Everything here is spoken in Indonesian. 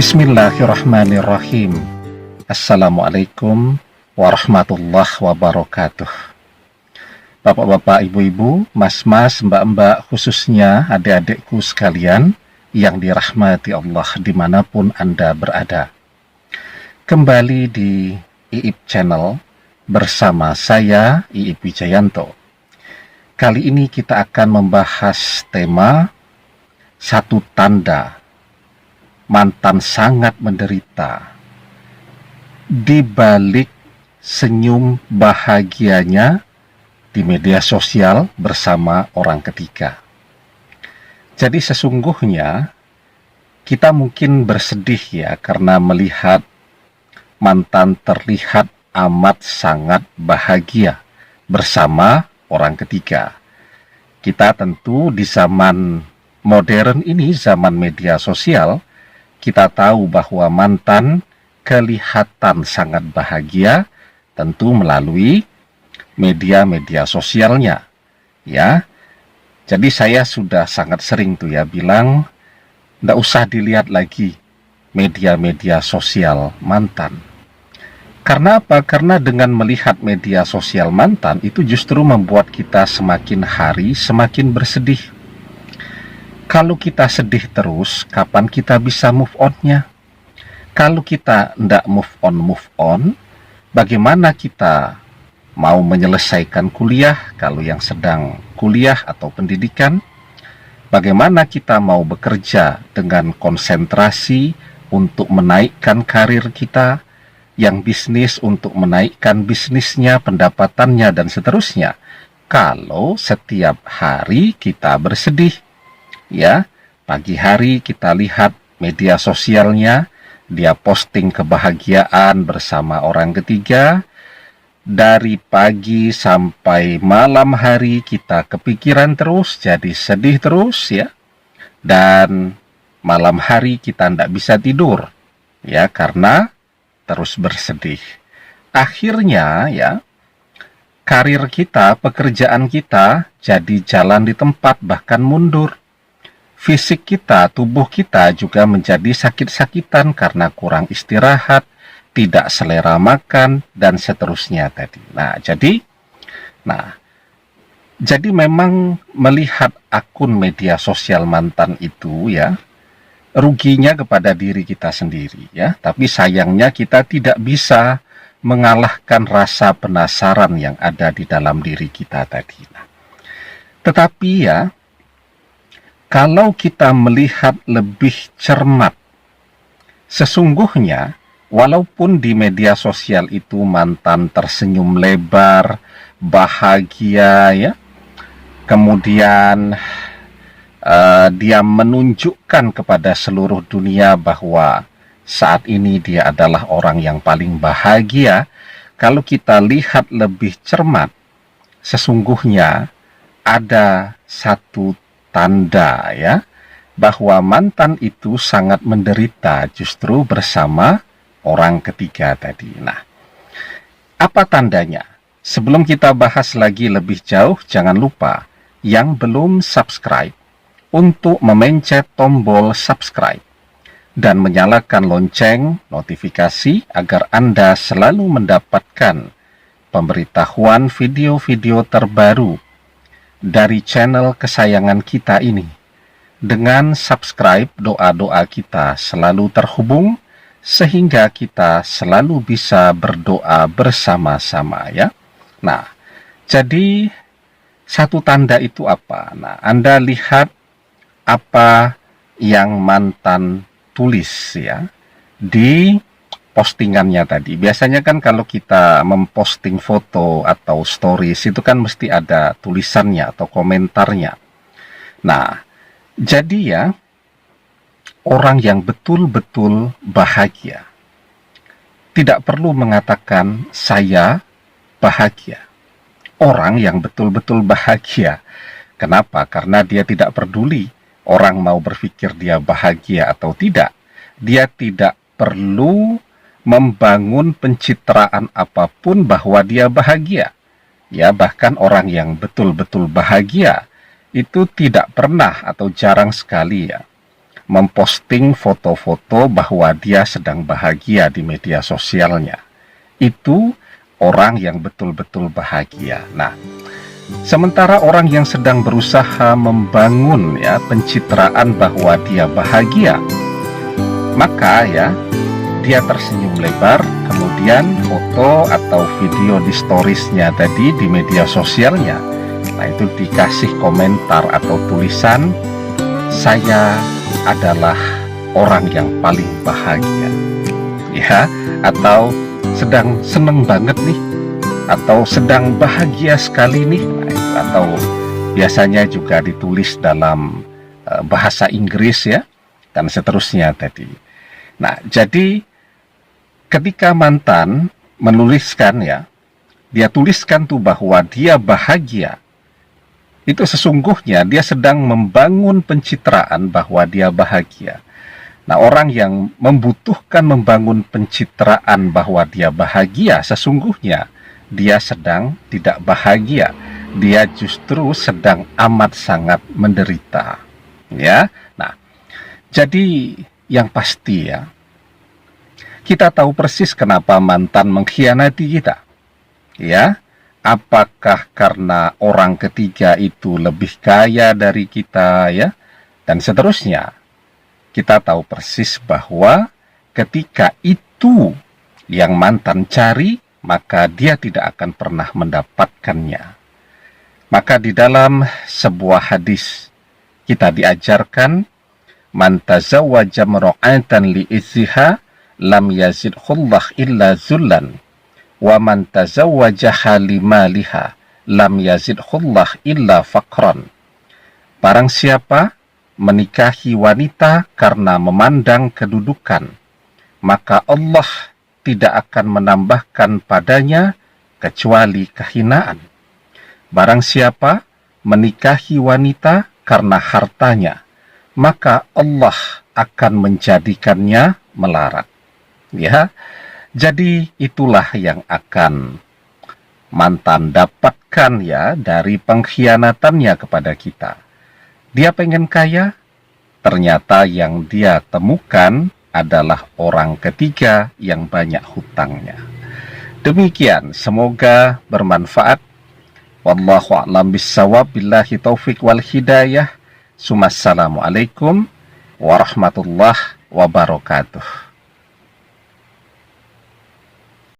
Bismillahirrahmanirrahim. Assalamualaikum warahmatullahi wabarakatuh. Bapak-bapak, ibu-ibu, mas-mas, mbak-mbak, khususnya adik-adikku sekalian yang dirahmati Allah dimanapun Anda berada. Kembali di IIP Channel bersama saya, IIP Wijayanto. Kali ini kita akan membahas tema satu tanda mantan sangat menderita di balik senyum bahagianya di media sosial bersama orang ketiga. Jadi sesungguhnya kita mungkin bersedih ya karena melihat mantan terlihat amat sangat bahagia bersama orang ketiga. Kita tentu di zaman modern ini, zaman media sosial, kita tahu bahwa mantan kelihatan sangat bahagia tentu melalui media-media sosialnya. Ya, jadi saya sudah sangat sering tuh ya bilang, nggak usah dilihat lagi media-media sosial mantan. Karena apa? Karena dengan melihat media sosial mantan itu justru membuat kita semakin hari semakin bersedih. Kalau kita sedih terus, kapan kita bisa move on-nya? Kalau kita tidak move on, bagaimana kita mau menyelesaikan kuliah kalau yang sedang kuliah atau pendidikan? Bagaimana kita mau bekerja dengan konsentrasi untuk menaikkan karir kita, yang bisnis untuk menaikkan bisnisnya, pendapatannya, dan seterusnya? Kalau setiap hari kita bersedih, ya, pagi hari kita lihat media sosialnya, dia posting kebahagiaan bersama orang ketiga. Dari pagi sampai malam hari kita kepikiran terus, jadi sedih terus ya. Dan malam hari kita tidak bisa tidur ya karena terus bersedih. Akhirnya ya, karir kita, pekerjaan kita jadi jalan di tempat, bahkan mundur. Fisik kita, tubuh kita juga menjadi sakit-sakitan karena kurang istirahat, tidak selera makan, dan seterusnya tadi. Jadi memang melihat akun media sosial mantan itu ya, ruginya kepada diri kita sendiri ya. Tapi sayangnya kita tidak bisa mengalahkan rasa penasaran yang ada di dalam diri kita tadi. Tetapi ya, kalau kita melihat lebih cermat, sesungguhnya walaupun di media sosial itu mantan tersenyum lebar, bahagia ya, kemudian dia menunjukkan kepada seluruh dunia bahwa saat ini dia adalah orang yang paling bahagia. Kalau kita lihat lebih cermat, sesungguhnya ada satu tanda ya, bahwa mantan itu sangat menderita justru bersama orang ketiga tadi. Nah, apa tandanya? Sebelum kita bahas lagi lebih jauh, jangan lupa yang belum subscribe untuk memencet tombol subscribe dan menyalakan lonceng notifikasi agar Anda selalu mendapatkan pemberitahuan video-video terbaru dari channel kesayangan kita ini. Dengan subscribe, doa-doa kita selalu terhubung sehingga kita selalu bisa berdoa bersama-sama ya. Nah, jadi satu tanda itu apa? Nah, Anda lihat apa yang mantan tulis ya di postingannya tadi. Biasanya kan kalau kita memposting foto atau stories itu kan mesti ada tulisannya atau komentarnya. Nah, jadi ya, orang yang betul-betul bahagia tidak perlu mengatakan saya bahagia. Orang yang betul-betul bahagia, kenapa? Karena dia tidak peduli orang mau berpikir dia bahagia atau tidak. Dia tidak perlu membangun pencitraan apapun bahwa dia bahagia. Ya, bahkan orang yang betul-betul bahagia itu tidak pernah atau jarang sekali ya memposting foto-foto bahwa dia sedang bahagia di media sosialnya. Itu orang yang betul-betul bahagia. Nah, sementara orang yang sedang berusaha membangun ya pencitraan bahwa dia bahagia, maka ya dia tersenyum lebar, kemudian foto atau video di storiesnya tadi di media sosialnya, nah itu dikasih komentar atau tulisan, saya adalah orang yang paling bahagia, ya, atau sedang seneng banget nih, atau sedang bahagia sekali nih, nah, itu, atau biasanya juga ditulis dalam bahasa Inggris ya, dan seterusnya tadi. Nah, jadi ketika mantan menuliskan ya, dia tuliskan tuh bahwa dia bahagia, itu sesungguhnya dia sedang membangun pencitraan bahwa dia bahagia. Nah, orang yang membutuhkan membangun pencitraan bahwa dia bahagia, sesungguhnya dia sedang tidak bahagia. Dia justru sedang amat sangat menderita. Ya. Nah, jadi yang pasti ya, kita tahu persis kenapa mantan mengkhianati kita. Ya, apakah karena orang ketiga itu lebih kaya dari kita ya, dan seterusnya. Kita tahu persis bahwa ketika itu yang mantan cari, maka dia tidak akan pernah mendapatkannya. Maka di dalam sebuah hadis kita diajarkan, man tazawwaja mar'atan li'izziha lam yazidhullah illa zullan, wa man tazawwajaha limaliha lam yazidhullah illa faqran. Barang siapa menikahi wanita karena memandang kedudukan, maka Allah tidak akan menambahkan padanya kecuali kehinaan. Barang siapa menikahi wanita karena hartanya, maka Allah akan menjadikannya melarat. Ya, jadi itulah yang akan mantan dapatkan ya dari pengkhianatannya kepada kita. Dia pengen kaya, ternyata yang dia temukan adalah orang ketiga yang banyak hutangnya. Demikian, semoga bermanfaat. Wallahu a'lam bissawab, billahi taufik wal hidayah. Assalamualaikum warahmatullahi wabarakatuh.